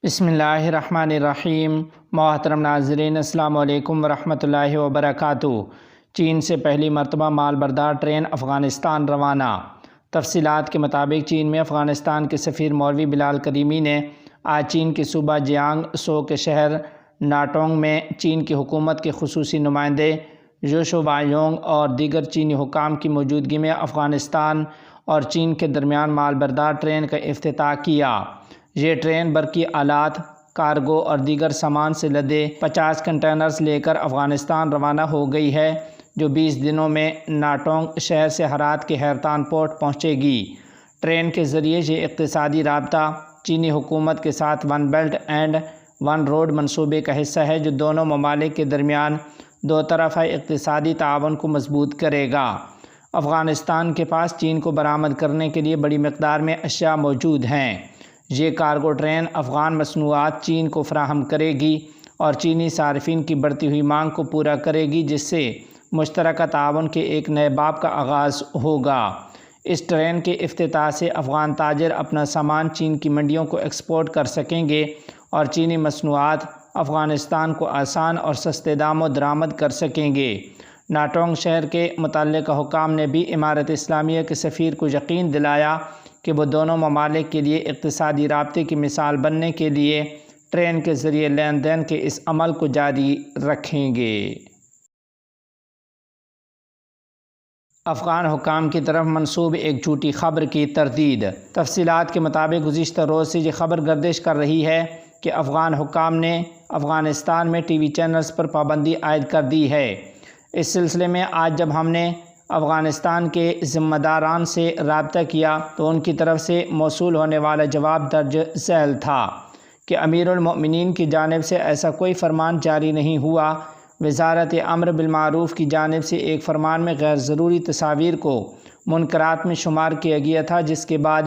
بسم اللہ الرحمن الرحیم۔ محترم ناظرین، السلام علیکم ورحمۃ اللہ وبرکاتہ۔ چین سے پہلی مرتبہ مال بردار ٹرین افغانستان روانہ۔ تفصیلات کے مطابق چین میں افغانستان کے سفیر مولوی بلال کریمی نے آج چین کے صوبہ جیانگ سو کے شہر ناٹونگ میں چین کی حکومت کے خصوصی نمائندے ژو شوبائیونگ اور دیگر چینی حکام کی موجودگی میں افغانستان اور چین کے درمیان مال بردار ٹرین کا افتتاح کیا۔ یہ ٹرین برقی آلات، کارگو اور دیگر سامان سے لدے 50 کنٹینرز لے کر افغانستان روانہ ہو گئی ہے، جو 20 دنوں میں ناٹونگ شہر سے ہرات کے حیرتان پورٹ پہنچے گی۔ ٹرین کے ذریعے یہ اقتصادی رابطہ چینی حکومت کے ساتھ one belt and one road منصوبے کا حصہ ہے، جو دونوں ممالک کے درمیان دو طرفہ اقتصادی تعاون کو مضبوط کرے گا۔ افغانستان کے پاس چین کو برآمد کرنے کے لیے بڑی مقدار میں اشیاء موجود ہیں۔ یہ کارگو ٹرین افغان مصنوعات چین کو فراہم کرے گی اور چینی صارفین کی بڑھتی ہوئی مانگ کو پورا کرے گی، جس سے مشترکہ تعاون کے ایک نئے باب کا آغاز ہوگا۔ اس ٹرین کے افتتاح سے افغان تاجر اپنا سامان چین کی منڈیوں کو ایکسپورٹ کر سکیں گے اور چینی مصنوعات افغانستان کو آسان اور سستے داموں درآمد کر سکیں گے۔ ناٹونگ شہر کے متعلقہ حکام نے بھی امارت اسلامیہ کے سفیر کو یقین دلایا کہ وہ دونوں ممالک کے لیے اقتصادی رابطے کی مثال بننے کے لیے ٹرین کے ذریعے لین دین کے اس عمل کو جاری رکھیں گے۔ افغان حکام کی طرف منسوب ایک جھوٹی خبر کی تردید۔ تفصیلات کے مطابق گزشتہ روز سے یہ خبر گردش کر رہی ہے کہ افغان حکام نے افغانستان میں ٹی وی چینلز پر پابندی عائد کر دی ہے۔ اس سلسلے میں آج جب ہم نے افغانستان کے ذمہ داران سے رابطہ کیا تو ان کی طرف سے موصول ہونے والا جواب درج ذیل تھا کہ امیر المؤمنین کی جانب سے ایسا کوئی فرمان جاری نہیں ہوا۔ وزارت امر بالمعروف کی جانب سے ایک فرمان میں غیر ضروری تصاویر کو منکرات میں شمار کیا گیا تھا، جس کے بعد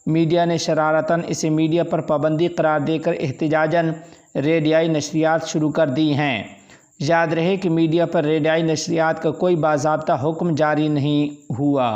میڈیا نے شرارتاً اسے میڈیا پر پابندی قرار دے کر احتجاجاً ریڈیائی نشریات شروع کر دی ہیں۔ یاد رہے کہ میڈیا پر ریڈیائی نشریات کا کوئی باضابطہ حکم جاری نہیں ہوا۔